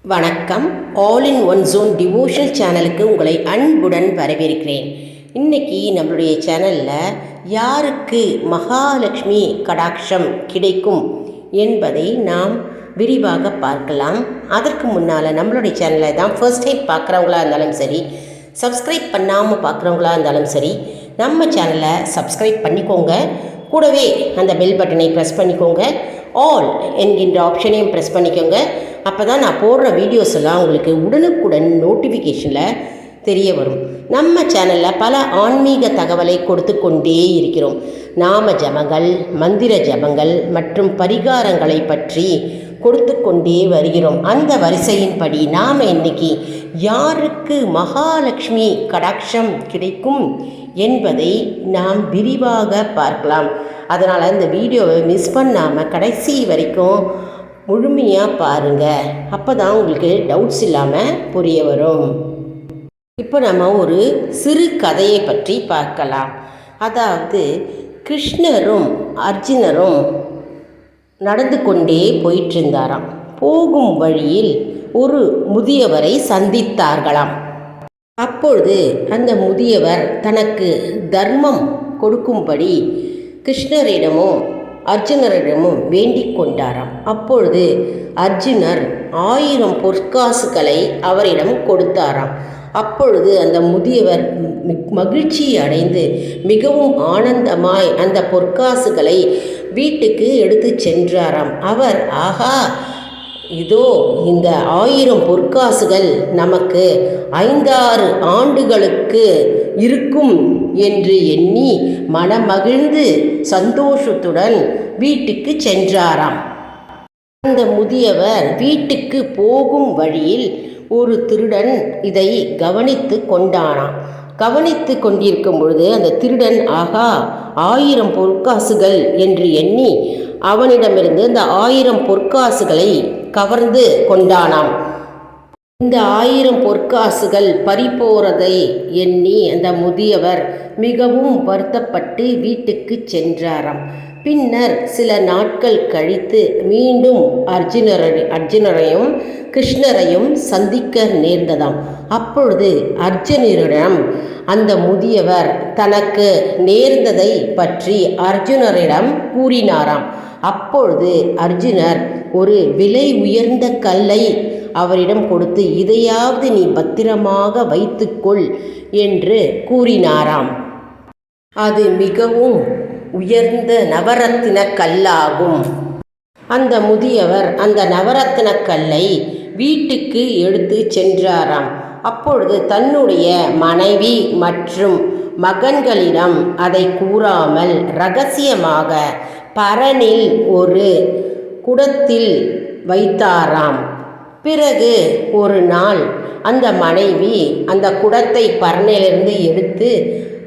வணக்கம். All in one zone devotional சேனலுக்கு உங்களை அன்புடன் வரவேற்கிறேன். இன்றைக்கி நம்மளுடைய சேனலில் யாருக்கு மகாலட்சுமி கடாட்சம் கிடைக்கும் என்பதை நாம் விரிவாக பார்க்கலாம். அதற்கு முன்னால் நம்மளுடைய சேனலை தான் ஃபர்ஸ்ட் டைம் பார்க்குறவங்களா இருந்தாலும் சரி, சப்ஸ்கிரைப் பண்ணாமல் பார்க்குறவங்களா இருந்தாலும் சரி, நம்ம சேனலை சப்ஸ்கிரைப் பண்ணிக்கோங்க. கூடவே அந்த பெல் பட்டனை ப்ரெஸ் பண்ணிக்கோங்க. ஆல் என்கின்ற ஆப்ஷனையும் ப்ரெஸ் பண்ணிக்கோங்க. அப்போ தான் நான் போடுற வீடியோஸ் எல்லாம் உங்களுக்கு உடனுக்குடன் நோட்டிஃபிகேஷனில் தெரிய வரும். நம்ம சேனலில் பல ஆன்மீக தகவலை கொடுத்து கொண்டே இருக்கிறோம். நாம ஜபங்கள், மந்திர ஜபங்கள் மற்றும் பரிகாரங்களை பற்றி கொடுத்து கொண்டே வருகிறோம். அந்த வரிசையின்படி நாம் இன்னைக்கு யாருக்கு மகாலட்சுமி கடாட்சம் கிடைக்கும் என்பதை நாம் விரிவாக பார்க்கலாம். அதனால் இந்த வீடியோவை மிஸ் பண்ணாமல் கடைசி வரைக்கும் முழுமையாக பாருங்கள். அப்போ தான் உங்களுக்கு டவுட்ஸ் இல்லாமல் புரிய வரும். இப்போ நம்ம ஒரு சிறு கதையை பற்றி பார்க்கலாம். அதாவது கிருஷ்ணரும் அர்ஜுனரும் நடந்து கொண்டே போயிட்டிருந்தாராம். போகும் வழியில் ஒரு முதியவரை சந்தித்தார்களாம். அப்பொழுது அந்த முதியவர் தனக்கு தர்மம் கொடுக்கும்படி கிருஷ்ணரிடமும் அர்ஜுனரிடமும் வேண்டிக் கொண்டாராம். அப்பொழுது அர்ஜுனர் 1000 பொற்காசுகளை அவரிடம் கொடுத்தாராம். அப்பொழுது அந்த முதியவர் மகிழ்ச்சி அடைந்து மிகவும் ஆனந்தமாய் அந்த பொற்காசுகளை வீட்டுக்கு எடுத்து சென்றாராம். அவர், ஆஹா, இதோ இந்த 1000 பொற்காசுகள் நமக்கு 5-6 ஆண்டுகளுக்கு இருக்கும் என்று எண்ணி மனமகிழ்ந்து சந்தோஷத்துடன் வீட்டுக்கு சென்றாராம். அந்த முதியவர் வீட்டுக்கு போகும் வழியில் ஒரு திருடன் இதை கவனித்து கொண்டானாம். கவனித்து கொண்டிருக்கும் பொழுது அந்த திருடன், ஆகா, 1000 பொற்காசுகள் என்று எண்ணி அவனிடமிருந்து இந்த 1000 பொற்காசுகளை கவர்ந்து கொண்டானாம். இந்த 1000 பொற்காசுகள் பறிபோறதை எண்ணி அந்த முதியவர் மிகவும் வருத்தப்பட்டு வீட்டுக்கு சென்றாராம். பின்னர் சில நாட்கள் கழித்து மீண்டும் அர்ஜுனரையும் கிருஷ்ணரையும் சந்திக்க நேர்ந்ததாம். அப்பொழுது அர்ஜுனரிடம் அந்த முதியவர் தனக்கு நேர்ந்ததை பற்றி அர்ஜுனரிடம் கூறினாராம். அப்பொழுது அர்ஜுனர் ஒரு விலை உயர்ந்த கல்லை அவரிடம் கொடுத்து, இதையாவது நீ பத்திரமாக வைத்துக்கொள் என்று கூறினாராம். அது மிகவும் உயர்ந்த நவரத்தின கல்லாகும். அந்த முதியவர் அந்த நவரத்தின கல்லை வீட்டுக்கு எடுத்து சென்றாராம். அப்பொழுது தன்னுடைய மனைவி மற்றும் மகன்களிடம் அதை கூறாமல் இரகசியமாக பரணில் ஒரு குடத்தில் வைத்தாராம். பிறகு ஒரு நாள் அந்த மனைவி அந்த குடத்தை பரணிலிருந்து எடுத்து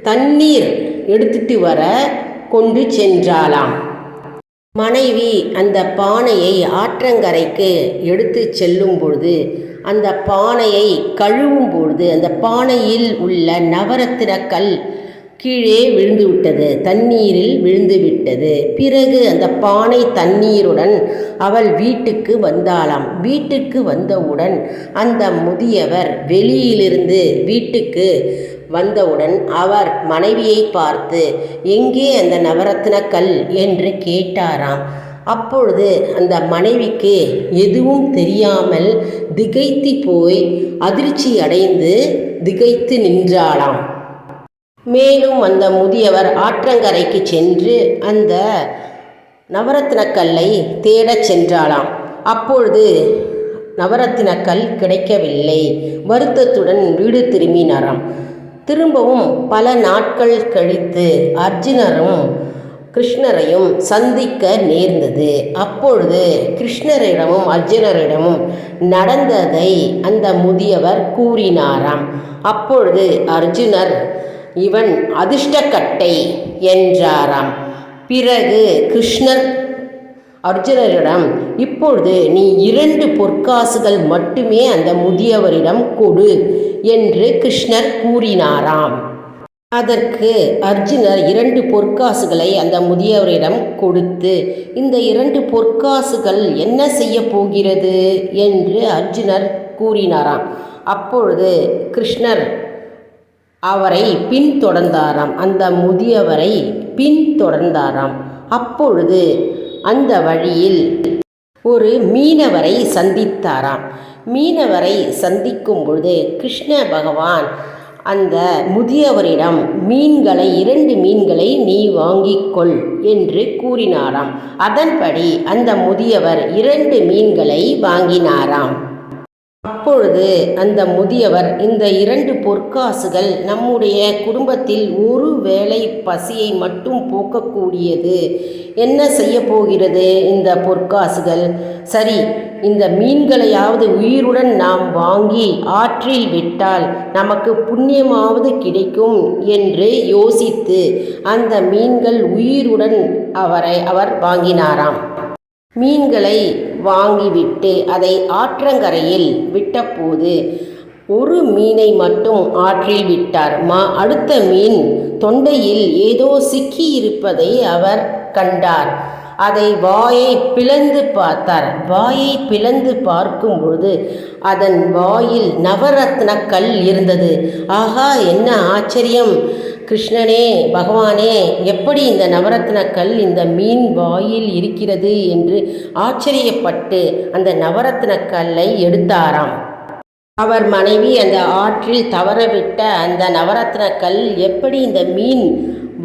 தண்ணீர் எடுத்துட்டு வர கொண்டு சென்றாளாம். மனைவி அந்த பானையை ஆற்றங்கரைக்கு எடுத்து செல்லும் பொழுது அந்த பானையை கழுவும் பொழுது அந்த பானையில் உள்ள நவரத்தின கல் கீழே விழுந்து விட்டது, தண்ணீரில் விழுந்து விட்டது. பிறகு அந்த பானை தண்ணீருடன் அவள் வீட்டுக்கு வந்தாளாம். வீட்டுக்கு வந்தவுடன் அந்த முதியவர் வெளியிலிருந்து வீட்டுக்கு வந்தவுடன் அவர் மனைவியை பார்த்து, எங்கே அந்த நவரத்தின கல் என்று கேட்டாராம். அப்பொழுது அந்த மனைவிக்கு எதுவும் தெரியாமல் திகைத்து போய் அதிர்ச்சி அடைந்து திகைத்து நின்றாளாம். மேலும் அந்த முதியவர் ஆற்றங்கரைக்கு சென்று அந்த நவரத்தின கல்லை தேடச் சென்றாளாம். அப்பொழுது நவரத்தின கல் கிடைக்கவில்லை. வருத்தத்துடன் வீடு திரும்பினாராம். திரும்பவும் பல நாட்கள் கழித்து அர்ஜுனரும் கிருஷ்ணரையும் சந்திக்க நேர்ந்தது. அப்பொழுது கிருஷ்ணரிடமும் அர்ஜுனரிடமும் நடந்ததை அந்த முதியவர் கூறினாராம். அப்பொழுது அர்ஜுனர், இவன் அதிர்ஷ்டக்கட்டை என்றாராம். பிறகு கிருஷ்ணர் அர்ஜுனரிடம், இப்பொழுது நீ 2 பொற்காசுகள் மட்டுமே அந்த முதியவரிடம் கொடு என்று கிருஷ்ணர் கூறினாராம். அதற்கு அர்ஜுனர் 2 பொற்காசுகளை அந்த முதியவரிடம் கொடுத்து, இந்த 2 பொற்காசுகள் என்ன செய்ய போகிறது என்று அர்ஜுனர் கூறினாராம். அப்பொழுது கிருஷ்ணர் அவரை பின்தொடர்ந்தாராம். அந்த முதியவரை பின்தொடர்ந்தாராம். அப்பொழுது அந்த வழியில் ஒரு மீனவரை சந்தித்தாராம். மீனவரை சந்திக்கும் பொழுது கிருஷ்ண பகவான் அந்த முதியவரிடம் 2 மீன்களை நீ வாங்கிக்கொள் என்று கூறினாராம். அதன்படி அந்த முதியவர் 2 மீன்களை வாங்கினாராம். அப்பொழுது அந்த முதியவர், இந்த 2 பொற்காசுகள் நம்முடைய குடும்பத்தில் ஒரு வேளை பசியை மட்டும் போக்கக்கூடியது. என்ன செய்ய போகிறது இந்த பொற்காசுகள்? சரி, இந்த மீன்களையாவது உயிருடன் நாம் வாங்கி ஆற்றில் விட்டால் நமக்கு புண்ணியமாவது கிடைக்கும் என்று யோசித்து அந்த மீன்கள் உயிருடன் அவர் வாங்கினாராம். மீன்களை வாங்கிவிட்டு அதை ஆற்றங்கரையில் விட்டபோது ஒரு மீனை மட்டும் ஆற்றில் விட்டார். அடுத்த மீன் தொண்டையில் ஏதோ சிக்கி இருப்பதை அவர் கண்டார். அதை வாயை பிளந்து பார்த்தார். வாயை பிளந்து பார்க்கும் பொழுது அதன் வாயில் நவரத்ன கல் இருந்தது. ஆகா, என்ன ஆச்சரியம்! கிருஷ்ணனே, பகவானே, எப்படி இந்த நவரத்ன கல் இந்த மீன் வாயில் இருக்கிறது என்று ஆச்சரியப்பட்டு அந்த நவரத்ன கல்லை எடுத்தாராம். அவர் மனைவி அந்த ஆற்றில் தவறவிட்ட அந்த நவரத்ன கல் எப்படி இந்த மீன்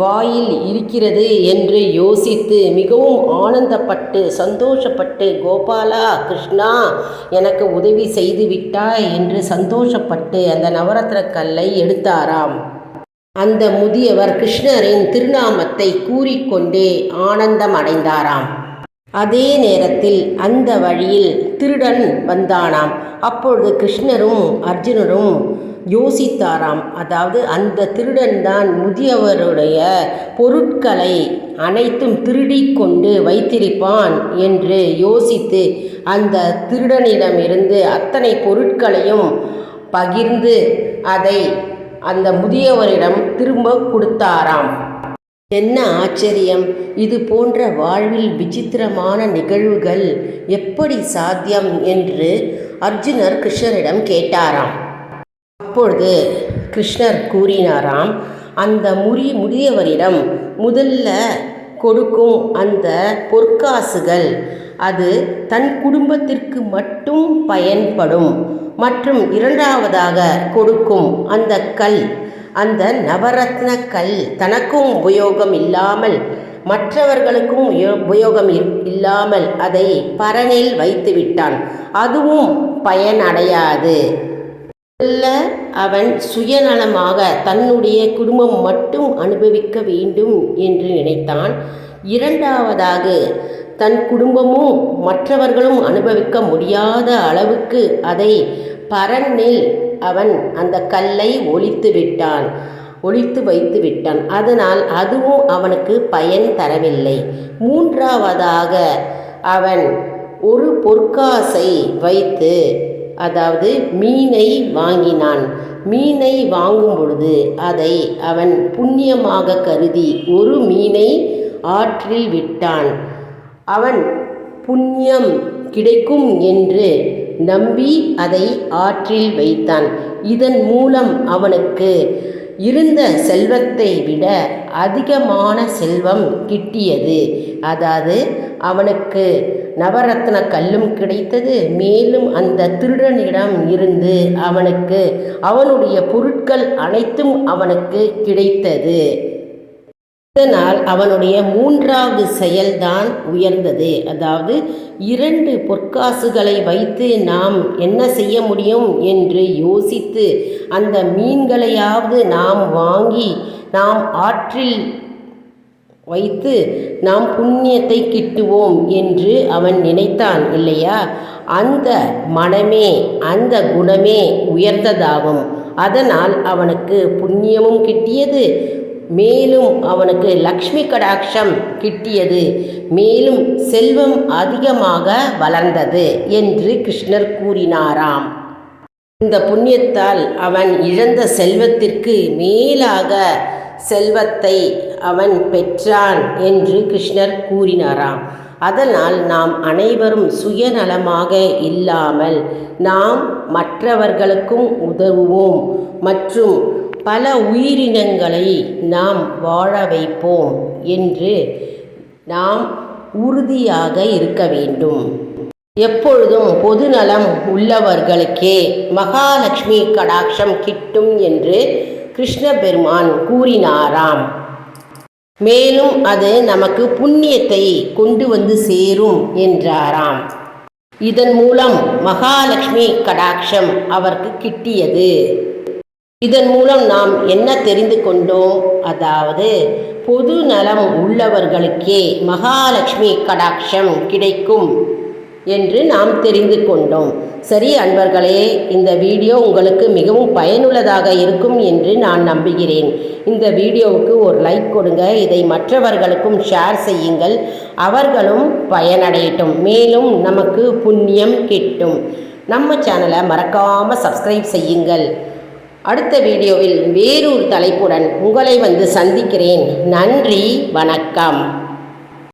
வாயில் இருக்கிறது என்று யோசித்து மிகவும் ஆனந்தப்பட்டு சந்தோஷப்பட்டு, கோபாலா, கிருஷ்ணா, எனக்கு உதவி செய்து விட்டாய் என்று சந்தோஷப்பட்டு அந்த நவரத்ன கல்லை எடுத்தாராம். அந்த முதியவர் கிருஷ்ணரின் திருநாமத்தை கூறிக்கொண்டே ஆனந்தம் அடைந்தாராம். அதே நேரத்தில் அந்த வழியில் திருடன் வந்தானாம். அப்பொழுது கிருஷ்ணரும் அர்ஜுனரும் யோசித்தாராம். அதாவது அந்த திருடன் தான் முதியவருடைய பொருட்களை அனைத்தும் திருடி கொண்டு வைத்திருப்பான் என்று யோசித்து அந்த திருடனிடமிருந்து அத்தனை பொருட்களையும் பகிர்ந்து அதை அந்த முதியவரிடம் திரும்ப கொடுத்தாராம். என்ன ஆச்சரியம்! இது போன்ற வாழ்வில் விசித்திரமான நிகழ்வுகள் எப்படி சாத்தியம் என்று அர்ஜுனர் கிருஷ்ணரிடம் கேட்டாராம். அப்பொழுது கிருஷ்ணர் கூறினாராம், அந்த முதியவரிடம் முதல்ல கொடுக்கும் அந்த பொற்காசுகள் அது தன் குடும்பத்திற்கு மட்டும் பயன்படும். மற்றும் இரண்டாவதாக கொடுக்கும் அந்த கல், அந்த நவரத்ன கல் தனக்கும் உபயோகம் இல்லாமல் மற்றவர்களுக்கும் உபயோகம் இல்லாமல் அதை பரனில் வைத்து விட்டான். அதுவும் பயனடையாது. அவன் சுயநலமாக தன்னுடைய குடும்பம் மட்டும் அனுபவிக்க வேண்டும் என்று நினைத்தான். இரண்டாவதாக தன் குடும்பமும் மற்றவர்களும் அனுபவிக்க முடியாத அளவுக்கு அதை பரனில் அவன் அந்த கல்லை ஒளித்து வைத்து விட்டான். அதனால் அதுவும் அவனுக்கு பயன் தரவில்லை. மூன்றாவதாக அவன் ஒரு பொற்காசை வைத்து, அதாவது மீனை வாங்கினான். மீனை வாங்கும் பொழுது அதை அவன் புண்ணியமாக கருதி ஒரு மீனை ஆற்றில் விட்டான். அவன் புண்ணியம் கிடைக்கும் என்று நம்பி அதை ஆற்றில் வைத்தான். இதன் மூலம் அவனுக்கு இருந்த செல்வத்தை விட அதிகமான செல்வம் கிட்டியது. அதாவது அவனுக்கு நவரத்ன கல்லும் கிடைத்தது. மேலும் அந்த திருடனிடம் இருந்து அவனுக்கு அவனுடைய பொருட்கள் அனைத்தும் அவனுக்கு கிடைத்தது. இதனால் அவனுடைய மூன்றாவது செயல்தான் உயர்ந்தது. அதாவது 2 பொற்காசுகளை வைத்து நாம் என்ன செய்ய முடியும் என்று யோசித்து அந்த மீன்களையாவது நாம் வாங்கி நாம் ஆற்றில் வைத்து நாம் புண்ணியத்தை கிட்டுவோம் என்று அவன் நினைத்தான் இல்லையா? அந்த மனமே, அந்த குணமே உயர்ந்ததாகும். அதனால் அவனுக்கு புண்ணியமும் கிட்டியது. மேலும் அவனுக்கு லக்ஷ்மி கடாட்சம் கிட்டியது. மேலும் செல்வம் அதிகமாக வளர்ந்தது என்று கிருஷ்ணர் கூறினாராம். இந்த புண்ணியத்தால் அவன் இழந்த செல்வத்திற்கு மேலாக செல்வத்தை அவன் பெற்றான் என்று கிருஷ்ணர் கூறினாராம். அதனால் நாம் அனைவரும் சுயநலமாக இல்லாமல் நாம் மற்றவர்களுக்கும் உதவுவோம் மற்றும் பல உயிரினங்களை நாம் வாழ வைப்போம் என்று நாம் உறுதியாக இருக்க வேண்டும். எப்பொழுதும் பொதுநலம் உள்ளவர்களுக்கே மகாலட்சுமி கடாட்சம் கிட்டும் என்று கிருஷ்ண பெருமான் கூறினாராம். மேலும் அது நமக்கு புண்ணியத்தை கொண்டு வந்து சேரும் என்றாராம். இதன் மூலம் மகாலட்சுமி கடாட்சம் அவருக்கு கிட்டியது. இதன் மூலம் நாம் என்ன தெரிந்து கொண்டோம்? அதாவது பொது நலம் உள்ளவர்களுக்கே மகாலட்சுமி கடாட்சம் கிடைக்கும் என்று நாம் தெரிந்து கொண்டோம். சரி அன்பர்களே, இந்த வீடியோ உங்களுக்கு மிகவும் பயனுள்ளதாக இருக்கும் என்று நான் நம்புகிறேன். இந்த வீடியோவுக்கு ஒரு லைக் கொடுங்க. இதை மற்றவர்களுக்கும் ஷேர் செய்யுங்கள். அவர்களும் பயனடையட்டும். மேலும் நமக்கு புண்ணியம் கிட்டும். நம்ம சேனலை மறக்காமல் சப்ஸ்கிரைப் செய்யுங்கள். அடுத்த வீடியோவில் வேறொரு தலைப்புடன் உங்களை வந்து சந்திக்கிறேன். நன்றி, வணக்கம்.